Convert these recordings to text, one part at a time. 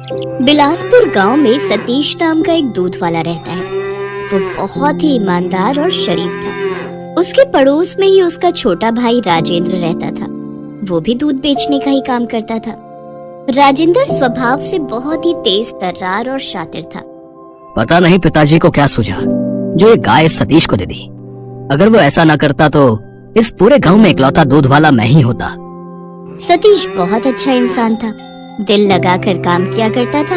बिलासपुर गांव में सतीश नाम का एक दूध वाला रहता है। वो बहुत ही ईमानदार और शरीफ था। उसके पड़ोस में ही उसका छोटा भाई राजेंद्र रहता था। वो भी दूध बेचने का ही काम करता था। राजेंद्र स्वभाव से बहुत ही तेज तर्रार और शातिर था। पता नहीं पिताजी को क्या सूझा जो ये गाय सतीश को दे दी। अगर वो ऐसा ना करता तो इस पूरे गांव में इकलौता दूध वाला मैं ही होता। सतीश बहुत अच्छा इंसान था। दिल लगाकर काम किया करता था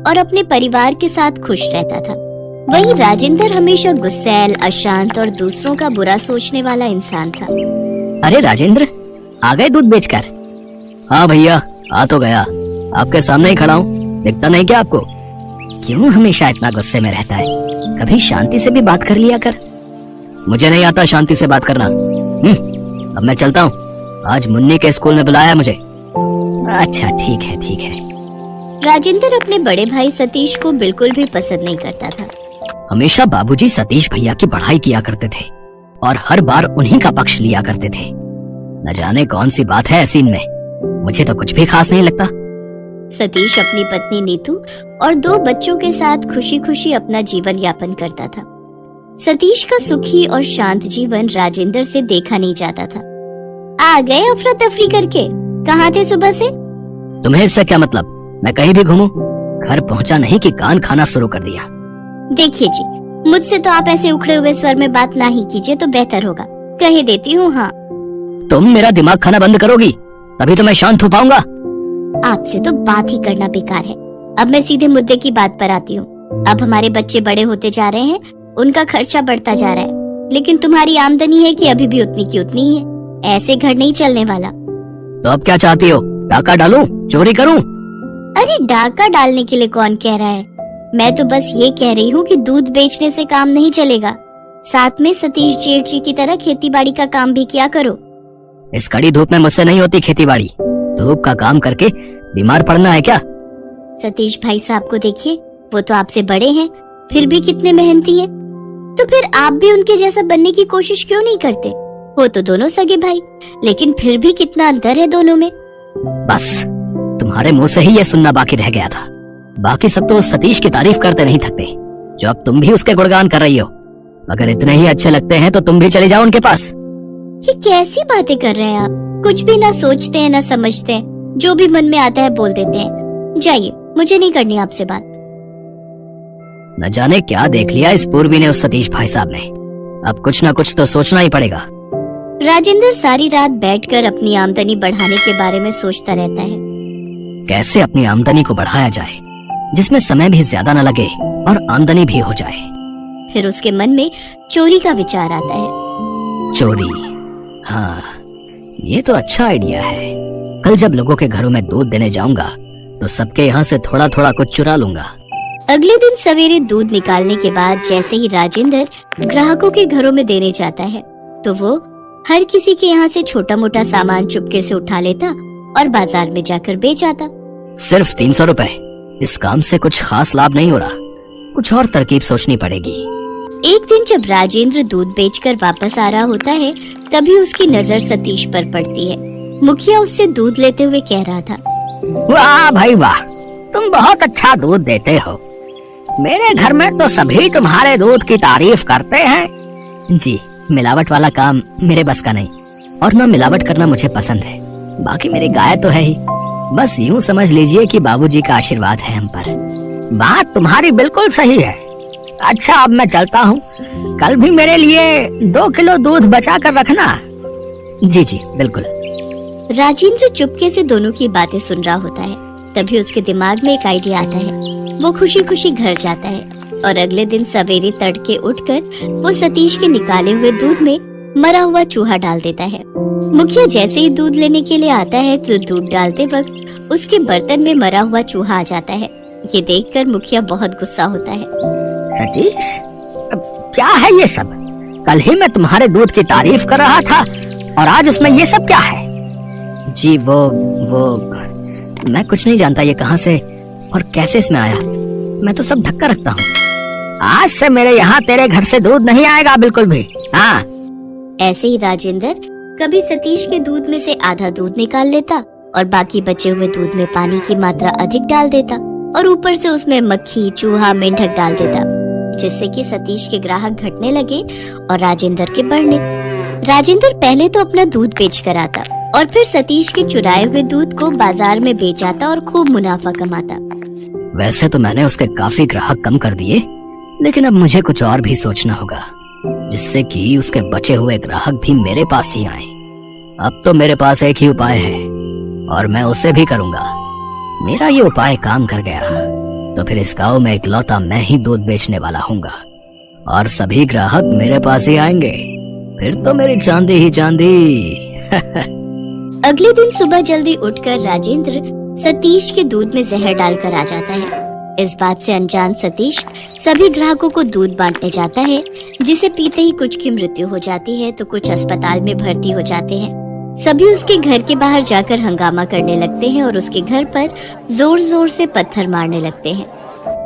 और अपने परिवार के साथ खुश रहता था। वहीं राजेंद्र हमेशा गुस्सैल, अशांत और दूसरों का बुरा सोचने वाला इंसान था। अरे राजेंद्र, आ गए दूध बेचकर? हाँ भैया, आ तो गया। आपके सामने ही खड़ा हूँ, दिखता नहीं क्या आपको? क्यों हमेशा इतना गुस्से में रहता है? कभी शांति से भी बात कर लिया कर। मुझे नहीं आता शांति से बात करना। अब मैं चलता हूँ। आज मुन्नी के स्कूल में बुलाया मुझे। अच्छा ठीक है ठीक है। राजेंद्र अपने बड़े भाई सतीश को बिल्कुल भी पसंद नहीं करता था। हमेशा बाबूजी सतीश भैया की पढ़ाई किया करते थे और हर बार उन्हीं का पक्ष लिया करते थे। न जाने कौन सी बात है ऐसी इनमें, मुझे तो कुछ भी खास नहीं लगता। सतीश अपनी पत्नी नीतू और 2 बच्चों के साथ खुशी खुशी अपना जीवन यापन करता था। सतीश का सुखी और शांत जीवन राजेंद्र से देखा नहीं जाता था। आ गए अफरा तफरी करके? कहाँ थे सुबह से? तुम्हें इससे क्या मतलब? मैं कहीं भी घूमूं, घर पहुंचा नहीं कि कान खाना शुरू कर दिया। देखिए जी, मुझसे तो आप ऐसे उखड़े हुए स्वर में बात ना ही कीजिए तो बेहतर होगा। कह देती हूँ। हाँ, तुम मेरा दिमाग खाना बंद करोगी तभी तो मैं शांत हो पाऊंगा। आपसे तो बात ही करना बेकार है। अब मैं सीधे मुद्दे की बात पर आती हूँ। अब हमारे बच्चे बड़े होते जा रहे हैं, उनका खर्चा बढ़ता जा रहा है, लेकिन तुम्हारी आमदनी है कि अभी भी उतनी की उतनी ही है। ऐसे घर नहीं चलने वाला। तो अब क्या चाहती हो? डाका डालूं? चोरी करूं? अरे डाका डालने के लिए कौन कह रहा है? मैं तो बस ये कह रही हूँ कि दूध बेचने से काम नहीं चलेगा। साथ में सतीश जेठ जी की तरह खेतीबाड़ी का काम भी किया करो। इस कड़ी धूप में मुझसे नहीं होती खेतीबाड़ी। धूप का काम करके बीमार पड़ना है क्या? सतीश भाई साहब को देखिए, वो तो आपसे बड़े हैं, फिर भी कितने मेहनती हैं। तो फिर आप भी उनके जैसा बनने की कोशिश क्यों नहीं करते? हो तो दोनों सगे भाई, लेकिन फिर भी कितना अंतर है दोनों में। बस तुम्हारे मुंह से ही ये सुनना बाकी रह गया था। बाकी सब तो सतीश की तारीफ करते नहीं थकते, जो अब तुम भी उसके गुणगान कर रही हो। अगर इतने ही अच्छे लगते हैं तो तुम भी चले जाओ उनके पास। ये कैसी बातें कर रहे हैं आप? कुछ भी ना सोचते हैं ना समझते हैं, जो भी मन में आता है बोल देते हैं। जाइए, मुझे नहीं करनी आपसे बात। न जाने क्या देख लिया इस पूर्वी ने उस सतीश भाई साहब ने। अब कुछ न कुछ तो सोचना ही पड़ेगा। राजेंद्र सारी रात बैठकर अपनी आमदनी बढ़ाने के बारे में सोचता रहता है। कैसे अपनी आमदनी को बढ़ाया जाए जिसमें समय भी ज्यादा न लगे और आमदनी भी हो जाए। फिर उसके मन में चोरी का विचार आता है। चोरी? हाँ, ये तो अच्छा आइडिया है। कल जब लोगों के घरों में दूध देने जाऊंगा तो सबके यहाँ से थोड़ा थोड़ा कुछ चुरा लूंगा। अगले दिन सवेरे दूध निकालने के बाद जैसे ही राजेंद्र ग्राहकों के घरों में देने जाता है तो वो हर किसी के यहाँ से छोटा मोटा सामान चुपके से उठा लेता और बाजार में जाकर बेच आता। सिर्फ 300 रुपए? इस काम से कुछ खास लाभ नहीं हो रहा। कुछ और तरकीब सोचनी पड़ेगी। एक दिन जब राजेंद्र दूध बेचकर वापस आ रहा होता है तभी उसकी नजर सतीश पर पड़ती है। मुखिया उससे दूध लेते हुए कह रहा था, वाह भाई वाह, तुम बहुत अच्छा दूध देते हो। मेरे घर में तो सभी तुम्हारे दूध की तारीफ करते हैं। जी, मिलावट वाला काम मेरे बस का नहीं, और न मिलावट करना मुझे पसंद है। बाकी मेरी गाय तो है ही। बस यूं समझ लीजिए कि बाबूजी का आशीर्वाद है हम पर। बात तुम्हारी बिल्कुल सही है। अच्छा, अब मैं चलता हूँ। कल भी मेरे लिए 2 किलो दूध बचा कर रखना। जी जी बिल्कुल। राजेंद्र चुपके से दोनों की बातें सुन रहा होता है। तभी उसके दिमाग में एक आइडिया आता है। वो खुशी खुशी घर जाता है और अगले दिन सवेरे तड़के उठकर वो सतीश के निकाले हुए दूध में मरा हुआ चूहा डाल देता है। मुखिया जैसे ही दूध लेने के लिए आता है तो दूध डालते वक्त उसके बर्तन में मरा हुआ चूहा आ जाता है। ये देखकर मुखिया बहुत गुस्सा होता है। सतीश, क्या है ये सब? कल ही मैं तुम्हारे दूध की तारीफ कर रहा था और आज उसमें ये सब क्या है? जी वो मैं कुछ नहीं जानता ये कहाँ से और कैसे इसमें आया। मैं तो सब ढक कर रखता हूँ। आज से मेरे यहाँ तेरे घर से दूध नहीं आएगा बिल्कुल भी। हाँ। ऐसे ही राजेंद्र कभी सतीश के दूध में से आधा दूध निकाल लेता और बाकी बचे हुए दूध में पानी की मात्रा अधिक डाल देता। और ऊपर से उसमें मक्खी, चूहा, मेंढक डाल देता, जिससे कि सतीश के ग्राहक घटने लगे और राजेंद्र के बढ़ने। राजेंद्र पहले तो अपना दूध बेच कर आता और फिर सतीश के चुराए हुए दूध को बाजार में बेच आता और खूब मुनाफा कमाता। वैसे तो मैंने उसके काफी ग्राहक कम कर दिए, लेकिन अब मुझे कुछ और भी सोचना होगा, जिससे कि उसके बचे हुए ग्राहक भी मेरे पास ही आए। अब तो मेरे पास एक ही उपाय है और मैं उसे भी करूंगा। मेरा ये उपाय काम कर गया तो फिर इस गांव में इकलौता मैं ही दूध बेचने वाला हूंगा और सभी ग्राहक मेरे पास ही आएंगे। फिर तो मेरी चांदी ही चांदी। अगले दिन सुबह जल्दी उठकर राजेंद्र सतीश के दूध में जहर डालकर आ जाता है। इस बात से अनजान सतीश सभी ग्राहकों को दूध बांटने जाता है, जिसे पीते ही कुछ की मृत्यु हो जाती है तो कुछ अस्पताल में भर्ती हो जाते हैं। सभी उसके घर के बाहर जाकर हंगामा करने लगते हैं और उसके घर पर जोर जोर से पत्थर मारने लगते हैं।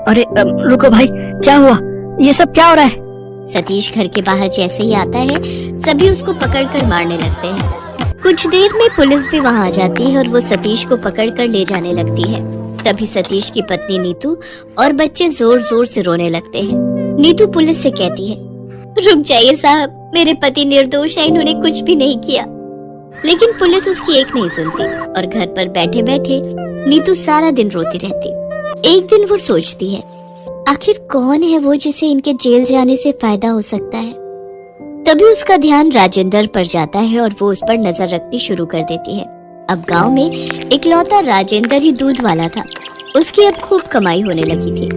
अरे रुको भाई, क्या हुआ? ये सब क्या हो रहा है? सतीश घर के बाहर जैसे ही आता है, सभी उसको पकड़कर मारने लगते हैं। कुछ देर में पुलिस भी वहाँ आ जाती है और वो सतीश को पकड़कर ले जाने लगती है। तभी सतीश की पत्नी नीतू और बच्चे जोर जोर से रोने लगते हैं। नीतू पुलिस से कहती है, रुक जाइए साहब, मेरे पति निर्दोष है, इन्होंने कुछ भी नहीं किया। लेकिन पुलिस उसकी एक नहीं सुनती और घर पर बैठे बैठे नीतू सारा दिन रोती रहती। एक दिन वो सोचती है, आखिर कौन है वो जिसे इनके जेल जाने से फायदा हो सकता है। तभी उसका ध्यान राजेंद्र पर जाता है और वो उस पर नजर रखनी शुरू कर देती है। अब गांव में इकलौता राजेंद्र ही दूध वाला था। उसकी अब खूब कमाई होने लगी थी।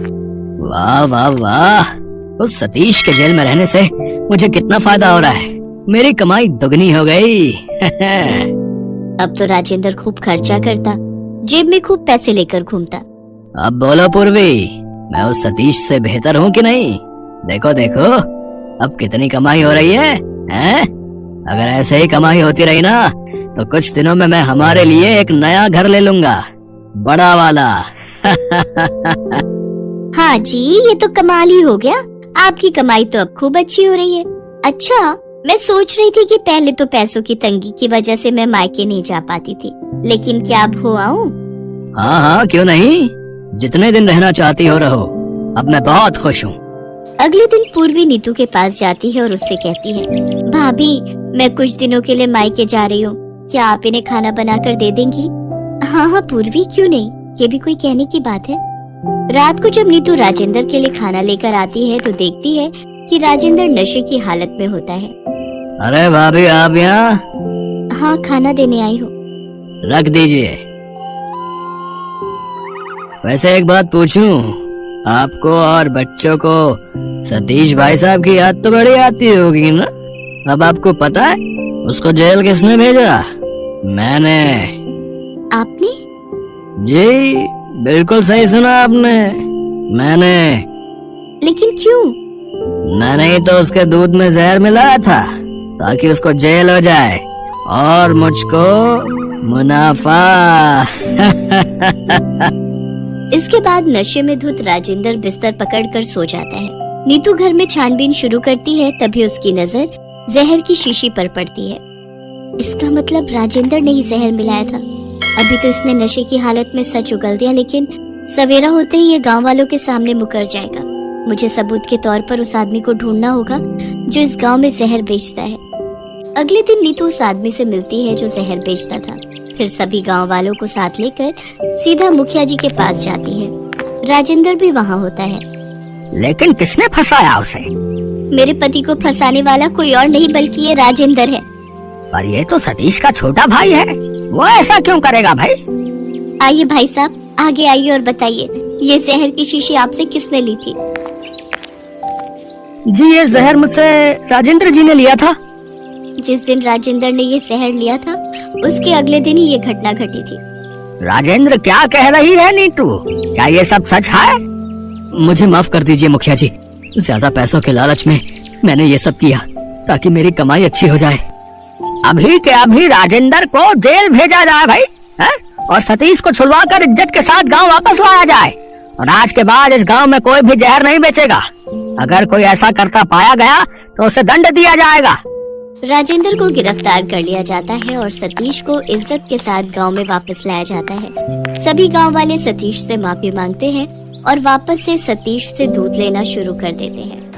वाह वाह वाह, उस सतीश के जेल में रहने से मुझे कितना फायदा हो रहा है। मेरी कमाई दुगनी हो गई। अब तो राजेंद्र खूब खर्चा करता, जेब में खूब पैसे लेकर घूमता। अब बोलो पूर्वी, मैं उस सतीश से बेहतर हूँ कि नहीं? देखो देखो, अब कितनी कमाई हो रही है, हैं? अगर ऐसे ही कमाई होती रही ना तो कुछ दिनों में मैं हमारे लिए एक नया घर ले लूंगा, बड़ा वाला। हाँ जी, ये तो कमाल ही हो गया। आपकी कमाई तो अब खूब अच्छी हो रही है। अच्छा, मैं सोच रही थी कि पहले तो पैसों की तंगी की वजह से मैं मायके नहीं जा पाती थी, लेकिन क्या अब हो आऊं? हाँ हाँ, क्यों नहीं, जितने दिन रहना चाहती हो रहो। अब मैं बहुत खुश हूँ। अगले दिन पूर्वी नीतू के पास जाती है और उससे कहती है, भाभी, मैं कुछ दिनों के लिए मायके जा रही हूँ, क्या आप इन्हें खाना बनाकर दे देंगी? हाँ हाँ पूर्वी, क्यों नहीं, ये भी कोई कहने की बात है। रात को जब नीतू राजेंद्र के लिए खाना लेकर आती है तो देखती है कि राजेंद्र नशे की हालत में होता है। अरे भाभी, आप यहाँ? हाँ, खाना देने आई हूँ। रख दीजिए। वैसे एक बात पूछूं, आपको और बच्चों को सतीश भाई साहब की याद तो बड़ी आती होगी ना? अब आपको पता है उसको जेल किसने भेजा? मैंने। आपने? जी बिल्कुल सही सुना आपने, मैंने। लेकिन क्यों? मैंने ही तो उसके दूध में जहर मिलाया था ताकि उसको जेल हो जाए और मुझको मुनाफा। इसके बाद नशे में धुत राजेंद्र बिस्तर पकड़कर सो जाता है। नीतू घर में छानबीन शुरू करती है, तभी उसकी नजर जहर की शीशी पर पड़ती है। इसका मतलब राजेंद्र ने ही जहर मिलाया था। अभी तो इसने नशे की हालत में सच उगल दिया, लेकिन सवेरा होते ही ये गांव वालों के सामने मुकर जाएगा। मुझे सबूत के तौर पर उस आदमी को ढूंढना होगा जो इस गांव में जहर बेचता है। अगले दिन नीतू उस आदमी से मिलती है जो जहर बेचता था। फिर सभी गांव वालों को साथ लेकर सीधा मुखिया जी के पास जाती है। राजेंद्र भी वहाँ होता है। लेकिन किसने फंसाया उसे? मेरे पति को फंसाने वाला कोई और नहीं बल्कि ये राजेंद्र है। पर ये तो सतीश का छोटा भाई है, वो ऐसा क्यों करेगा भाई? आइए भाई साहब, आगे आइए और बताइए, ये जहर की शीशी आपसे किसने ली थी? जी ये जहर मुझसे राजेंद्र जी ने लिया था। जिस दिन राजेंद्र ने ये जहर लिया था उसके अगले दिन ही ये घटना घटी थी। राजेंद्र क्या कह रही है नीतू? क्या ये सब सच है? मुझे माफ कर दीजिए मुखिया जी, ज्यादा पैसों के लालच में मैंने ये सब किया ताकि मेरी कमाई अच्छी हो जाए। अभी के अभी राजेंद्र को जेल भेजा जाए भाई, है? और सतीश को छुड़वा कर इज्जत के साथ गांव वापस लाया जाए। और आज के बाद इस गांव में कोई भी जहर नहीं बेचेगा। अगर कोई ऐसा करता पाया गया तो उसे दंड दिया जाएगा। राजेंद्र को गिरफ्तार कर लिया जाता है और सतीश को इज्जत के साथ गांव में वापस लाया जाता है। सभी गांव वाले सतीश से माफी मांगते हैं और वापस से सतीश से दूध लेना शुरू कर देते हैं।